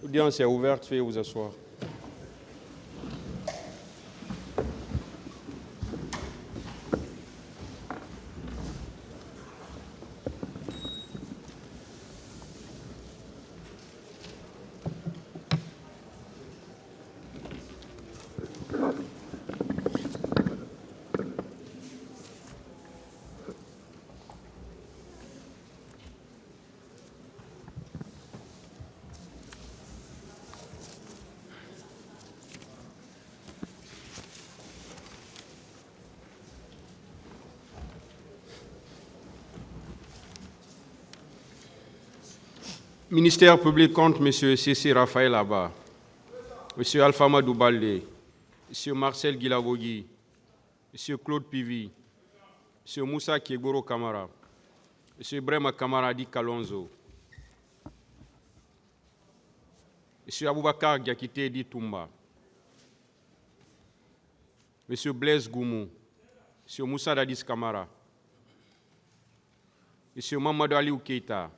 L'audience est ouverte, veuillez vous asseoir. Ministère public contre M. C.C. Raphaël Abba, M. Alpha Madou Baldé, M. Marcel Guilavogui, M. Claude Pivi, M. Moussa Kiegoro Kamara, M. Brema Kamara Di Kalonzo, M. Aboubakar Diakité Di Toumba, M. Blaise Goumou, M. Moussa Dadis Kamara, M. Mamadou Aliou Keita,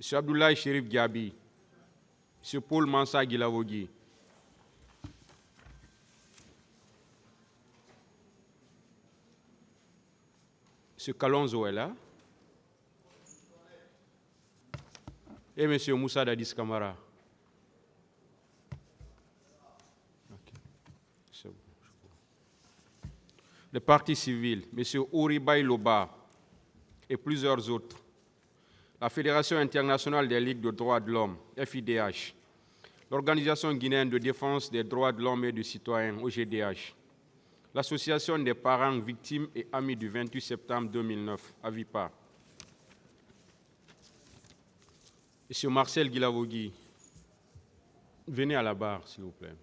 M. Abdoulaye Chérif Diaby, M. Paul Mansa Guilavogui, M. Kalonzo est là, et M. Moussa Dadis Kamara. Okay. Les partis civils, M. Ouribaï Loba et plusieurs autres. La Fédération internationale des ligues de droits de l'homme, FIDH, l'Organisation guinéenne de défense des droits de l'homme et du citoyen, OGDH, l'Association des parents victimes et amis du 28 septembre 2009, AVIPA, M. Marcel Guilavogui, venez à la barre, s'il vous plaît.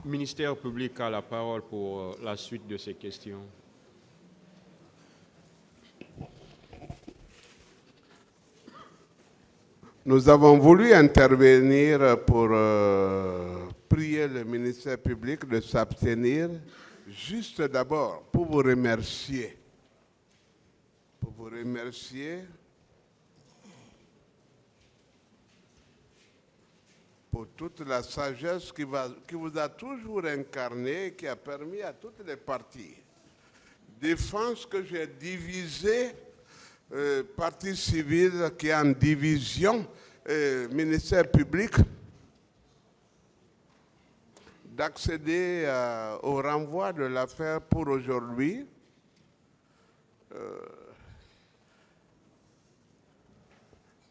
Le ministère public a la parole pour la suite de ces questions. Nous avons voulu intervenir pour prier le ministère public de s'abstenir, juste d'abord pour vous remercier. Pour vous remercier pour toute la sagesse qui vous a toujours incarné, qui a permis à toutes les parties, défense que j'ai divisée, partie civile qui est en division, ministère public, d'accéder au renvoi de l'affaire pour aujourd'hui.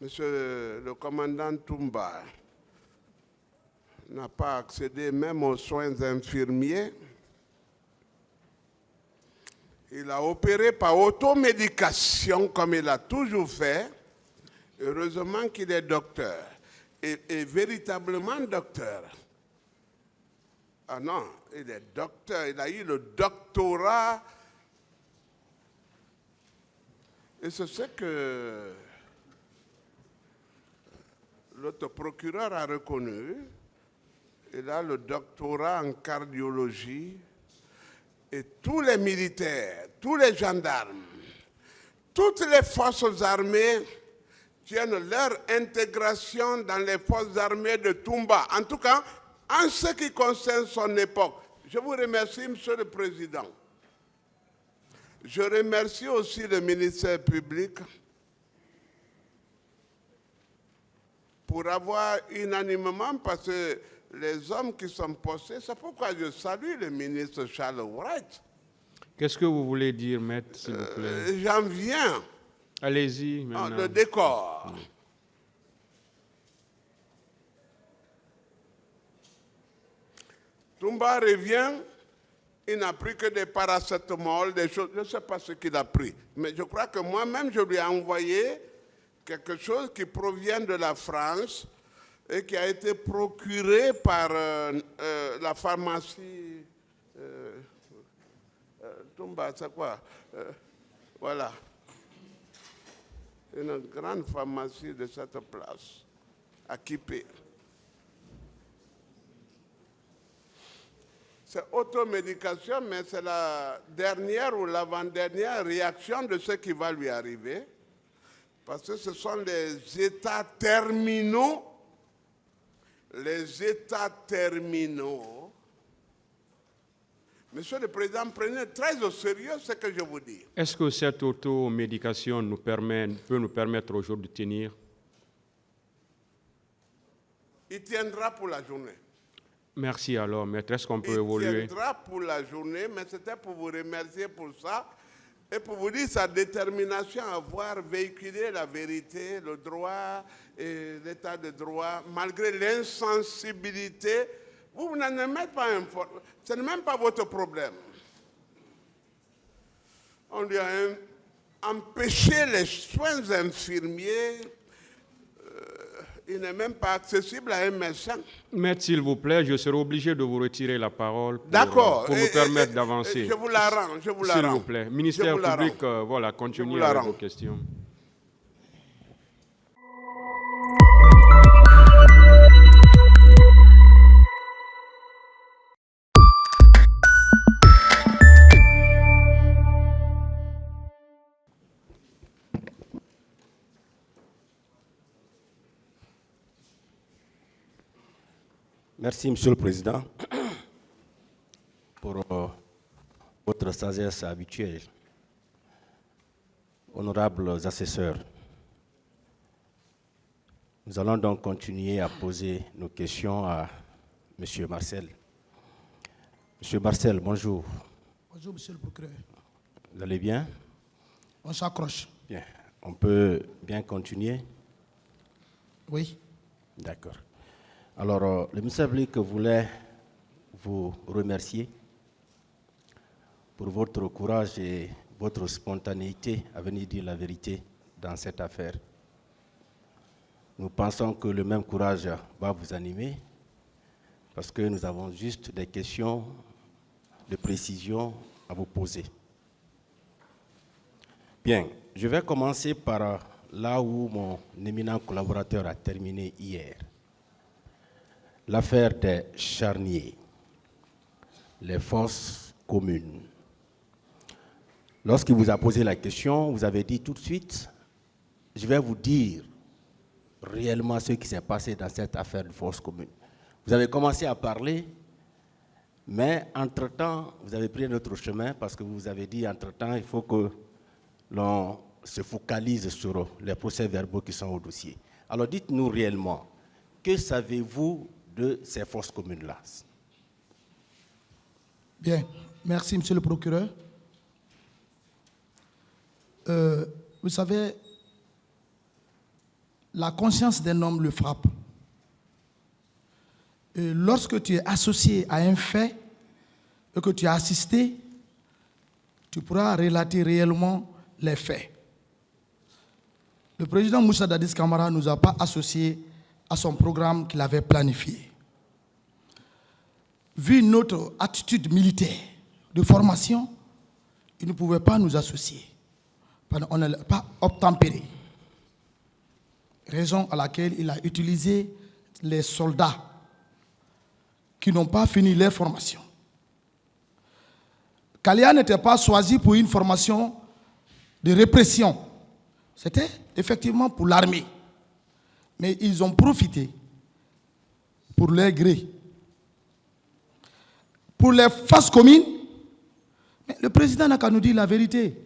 Monsieur le commandant Toumba n'a pas accédé même aux soins infirmiers. Il a opéré par automédication comme il a toujours fait. Heureusement qu'il est docteur, et véritablement docteur. Ah non, il est docteur, il a eu le doctorat. Et c'est ce que l'autre procureur a reconnu. Il a le doctorat en cardiologie. Et tous les militaires, tous les gendarmes, toutes les forces armées tiennent leur intégration dans les forces armées de Toumba. En tout cas, en ce qui concerne son époque. Je vous remercie, Monsieur le Président. Je remercie aussi le ministère public pour avoir unanimement, parce que les hommes qui sont postés, c'est pourquoi je salue le ministre Charles Wright. Qu'est-ce que vous voulez dire, maître, s'il vous plaît? J'en viens. Allez-y, maintenant. Le décor. Toumba revient, il n'a pris que des paracétamol, des choses, je ne sais pas ce qu'il a pris. Mais je crois que moi-même, je lui ai envoyé quelque chose qui provient de la France, et qui a été procuré par la pharmacie Tumba, c'est quoi voilà. Une grande pharmacie de cette place, à Kipé. C'est automédication, mais c'est la dernière ou l'avant-dernière réaction de ce qui va lui arriver. Parce que ce sont les états terminaux. Les états terminaux. Monsieur le Président, prenez très au sérieux ce que je vous dis. Est-ce que cette automédication peut nous permettre aujourd'hui de tenir? Il tiendra pour la journée. Merci alors, maître. Est-ce qu'on peut évoluer? Il tiendra pour la journée, mais c'était pour vous remercier pour ça et pour vous dire sa détermination à avoir véhiculé la vérité, le droit et l'état de droit, malgré l'insensibilité. Vous n'en êtes pas informé. Ce n'est même pas votre problème. On lui a empêché les soins infirmiers. Il n'est même pas accessible à un médecin. Maître, s'il vous plaît, je serai obligé de vous retirer la parole pour nous permettre d'avancer. Je vous la rends, je vous la rends. S'il vous plaît. Ministère public, voilà, continuez avec vos questions. Merci, Monsieur le Président, pour votre sagesse habituelle. Honorables assesseurs, nous allons donc continuer à poser nos questions à Monsieur Marcel. Monsieur Marcel, bonjour. Bonjour, Monsieur le procureur. Vous allez bien? On s'accroche. Bien. On peut bien continuer? Oui. D'accord. Alors, le ministère public voulait vous remercier pour votre courage et votre spontanéité à venir dire la vérité dans cette affaire. Nous pensons que le même courage va vous animer parce que nous avons juste des questions de précision à vous poser. Bien, je vais commencer par là où mon éminent collaborateur a terminé hier. L'affaire des charniers, les fosses communes. Lorsqu'il vous a posé la question, vous avez dit tout de suite, je vais vous dire réellement ce qui s'est passé dans cette affaire de fosses communes. Vous avez commencé à parler, mais entre-temps, vous avez pris un autre chemin parce que vous avez dit, entre-temps, il faut que l'on se focalise sur les procès-verbaux qui sont au dossier. Alors dites-nous réellement, que savez-vous de ces fosses communes-là? Bien, merci, Monsieur le procureur. Vous savez, la conscience d'un homme le frappe. Et lorsque tu es associé à un fait et que tu as assisté, tu pourras relater réellement les faits. Le président Moussa Dadis Camara ne nous a pas associés à son programme qu'il avait planifié. Vu notre attitude militaire de formation, il ne pouvait pas nous associer. On n'a pas obtempéré. Raison à laquelle il a utilisé les soldats qui n'ont pas fini leur formation. Kalia n'était pas choisi pour une formation de répression. C'était effectivement pour l'armée. Mais ils ont profité pour leur gré. Pour les fosses communes, le président n'a qu'à nous dire la vérité.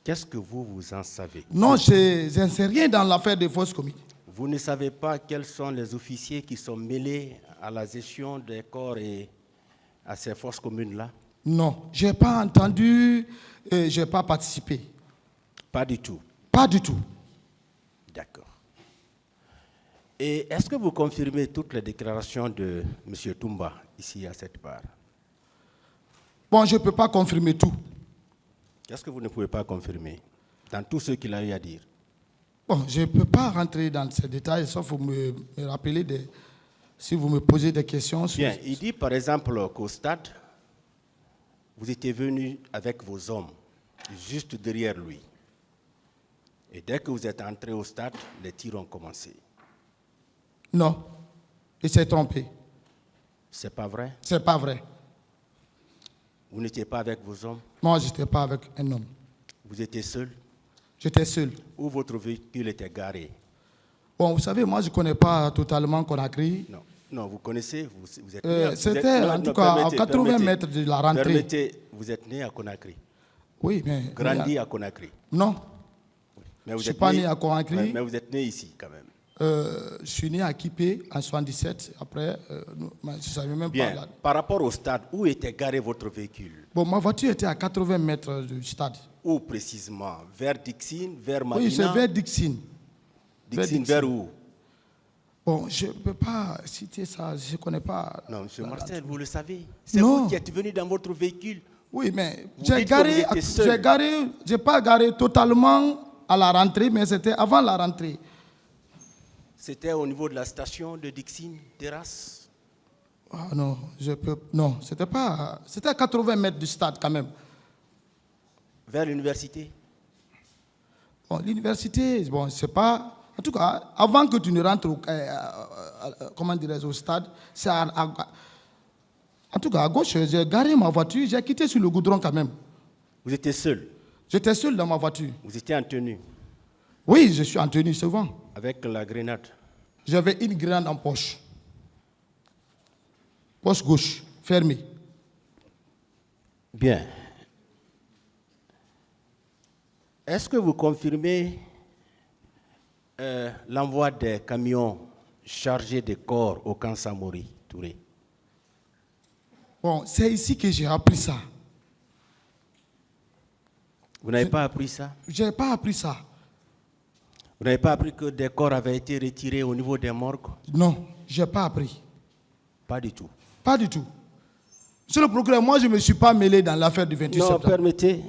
Qu'est-ce que vous en savez? Non, je n'en sais rien dans l'affaire des fosses communes. Vous ne savez pas quels sont les officiers qui sont mêlés à la gestion des corps et à ces fosses communes-là? Non, je n'ai pas entendu, je n'ai pas participé. Pas du tout? Pas du tout. D'accord. Et est-ce que vous confirmez toutes les déclarations de M. Toumba ici à cette barre? Bon, je ne peux pas confirmer tout. Qu'est-ce que vous ne pouvez pas confirmer dans tout ce qu'il a eu à dire? Bon, je ne peux pas rentrer dans ces détails, sauf vous me rappeler si vous me posez des questions. Bien, il dit par exemple qu'au stade, vous étiez venu avec vos hommes, juste derrière lui. Et dès que vous êtes entré au stade, les tirs ont commencé. Non, il s'est trompé. C'est pas vrai? C'est pas vrai. Vous n'étiez pas avec vos hommes? Moi, je n'étais pas avec un homme. Vous étiez seul? J'étais seul. Où votre véhicule était garé? Bon, vous savez, moi, je ne connais pas totalement Conakry. Non, non, vous connaissez, vous êtes né c'était en tout cas à 80 mètres de la rentrée. Permettez, vous êtes né à Conakry? Oui, mais... Grandi à Conakry? Non. Mais vous Je ne suis pas né à Conakry. Mais vous êtes né ici quand même. Je suis né à Kipé en 77. Après, je ne savais même Bien. pas. Là. Par rapport au stade, où était garé votre véhicule? Bon, ma voiture était à 80 mètres du stade. Où précisément? Vers Dixine, vers Madina? Oui, c'est vers Dixine. Dixine, vers où? Bon, je ne peux pas citer ça, je ne connais pas. Non, M. Marcel, vous le savez. C'est vous qui êtes venu dans votre véhicule. Oui, mais Vous j'ai dites que j'ai pas garé totalement à la rentrée, mais c'était avant la rentrée. C'était au niveau de la station de Dixine, Terrasse? Ah non, non, c'était pas, c'était à 80 mètres du stade quand même. Vers l'université? Bon, l'université, bon, c'est pas, en tout cas, avant que tu ne rentres comment dirais-je, au stade, c'est en tout cas à gauche, j'ai garé ma voiture, j'ai quitté sur le goudron quand même. Vous étiez seul? J'étais seul dans ma voiture. Vous étiez en tenue? Oui, je suis en tenue souvent. Avec la grenade? J'avais une grenade en poche. Poche gauche, fermée. Bien. Est-ce que vous confirmez l'envoi des camions chargés de corps au camp Samori, Touré? Bon, c'est ici que j'ai appris ça. Vous n'avez pas appris ça? Je n'ai pas appris ça. Vous n'avez pas appris que des corps avaient été retirés au niveau des morgues? Non, je n'ai pas appris. Pas du tout. Pas du tout. Monsieur le procureur, moi, je ne me suis pas mêlé dans l'affaire du 28 septembre. Non, permettez.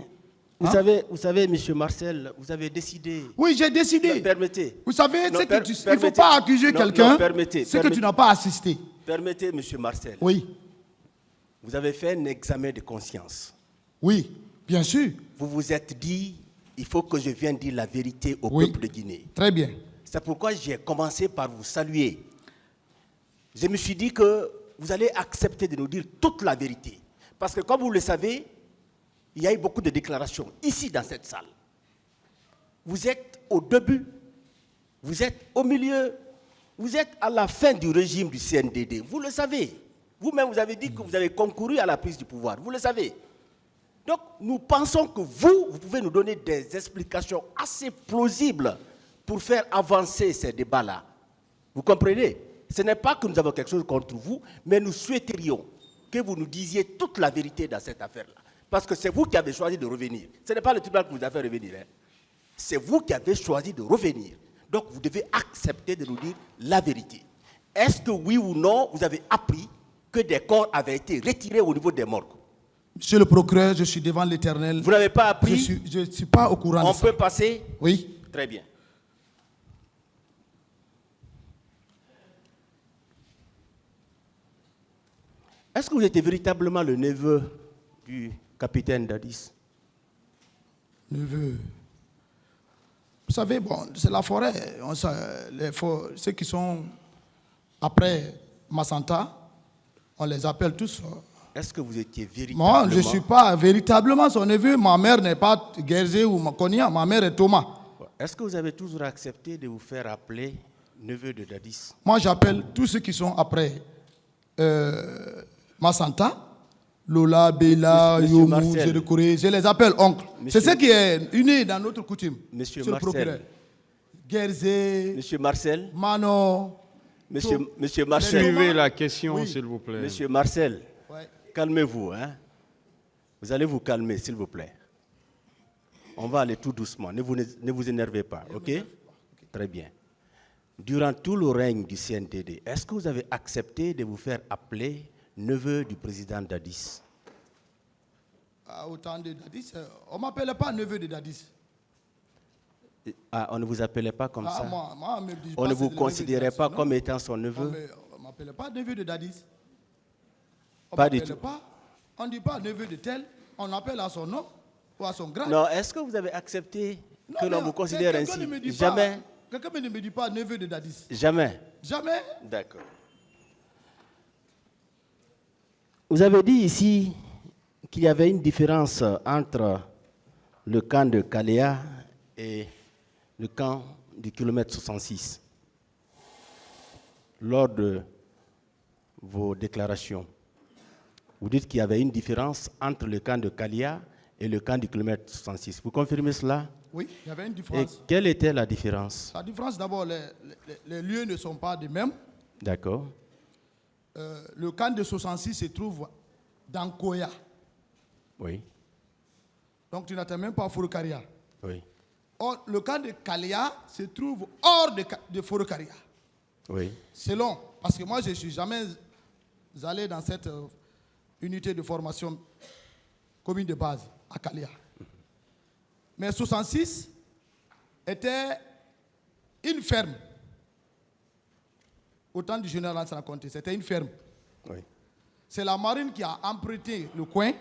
Vous savez, M. Marcel, vous avez décidé. Oui, j'ai décidé. Non, permettez. Vous savez, Non, il ne faut pas accuser quelqu'un, c'est que tu n'as pas assisté. Permettez, M. Marcel. Oui. Vous avez fait un examen de conscience. Oui, bien sûr. Vous vous êtes dit, il faut que je vienne dire la vérité au peuple de Guinée. Très bien. C'est pourquoi j'ai commencé par vous saluer. Je me suis dit que vous allez accepter de nous dire toute la vérité. Parce que comme vous le savez, il y a eu beaucoup de déclarations ici dans cette salle. Vous êtes au début, vous êtes au milieu, vous êtes à la fin du régime du CNDD. Vous le savez. Vous-même, vous avez dit que vous avez concouru à la prise du pouvoir. Vous le savez. Donc, nous pensons que vous pouvez nous donner des explications assez plausibles pour faire avancer ces débats-là. Vous comprenez? Ce n'est pas que nous avons quelque chose contre vous, mais nous souhaiterions que vous nous disiez toute la vérité dans cette affaire-là. Parce que c'est vous qui avez choisi de revenir. Ce n'est pas le tribunal qui vous a fait revenir. Hein. C'est vous qui avez choisi de revenir. Donc, vous devez accepter de nous dire la vérité. Est-ce que oui ou non, vous avez appris que des corps avaient été retirés au niveau des morgues? Monsieur le procureur, je suis devant l'Éternel. Vous n'avez pas appris? Je ne suis pas au courant de ça. On peut passer? Oui. Très bien. Est-ce que vous étiez véritablement le neveu du capitaine Dadis? Neveu. Vous savez, bon, c'est la forêt. Ceux qui sont après Massanta, on les appelle tous. Est-ce que vous étiez véritablement... Moi, je ne suis pas véritablement son neveu. Ma mère n'est pas Guerzé ou Makonia. Ma mère est Thomas. Est-ce que vous avez toujours accepté de vous faire appeler neveu de Dadis? Moi, j'appelle tous ceux qui sont après Massanta, Lola, Bela, Yomu, Zérekouré. Je les appelle oncles. C'est ce qui est uni dans notre coutume. Monsieur Marcel. Guerzé. Monsieur Marcel. Mano. Monsieur Marcel. Suivez la question, s'il vous plaît. Monsieur Marcel. Ouais. Calmez-vous, hein. Vous allez vous calmer, s'il vous plaît. On va aller tout doucement. Ne vous énervez pas, ok? Très bien. Durant tout le règne du CNDD, est-ce que vous avez accepté de vous faire appeler neveu du président Dadis? Autant de Dadis, on ne m'appelle pas neveu de Dadis. Ah, on ne vous appelait pas comme ça? Moi, on me dit On pas ne c'est vous le neveu de considérait Dadis, pas non. comme étant son neveu? On ne m'appelait pas neveu de Dadis. On Pas du m'appelait tout. pas. On ne dit pas neveu de tel. On l'appelle à son nom ou à son grade. Non, est-ce que vous avez accepté Non, que l'on mais vous considère quelqu'un ainsi? ne me dit pas- Jamais? Quelqu'un ne me dit pas neveu de Dadis. Jamais? Jamais. D'accord. Vous avez dit ici qu'il y avait une différence entre le camp de Kaléa et le camp du kilomètre 66 lors de vos déclarations. Vous dites qu'il y avait une différence entre le camp de Kaléa et le camp du kilomètre 66. Vous confirmez cela? Oui, il y avait une Et différence. quelle était la différence? La différence, d'abord, les lieux ne sont pas les mêmes. D'accord. Le camp de 66 se trouve dans Koya. Oui. Donc tu n'atteins même pas Forokaria. Oui. Or, le camp de Kaléa se trouve hors de Forokaria. Oui. Selon, parce que moi je ne suis jamais allé dans cette unité de formation commune de base à Kaléa. Mais 66 était une ferme. Au temps du général Lansana Conté, c'était une ferme. Oui. C'est la marine qui a emprunté le coin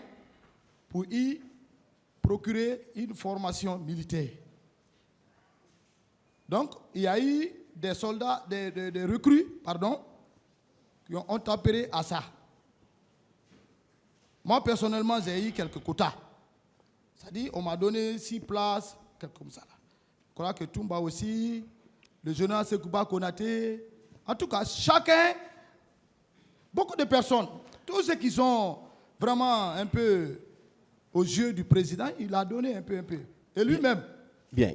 pour y procurer une formation militaire. Donc, il y a eu des soldats, des recrues, pardon, qui ont appelé à ça. Moi, personnellement, j'ai eu quelques quotas. C'est-à-dire, on m'a donné 6 places, quelque comme ça. Là. Je crois que Toumba aussi, le général Sekouba Konaté. En tout cas, chacun, beaucoup de personnes, tous ceux qui sont vraiment un peu aux yeux du président, il a donné un peu. Et lui-même. Bien.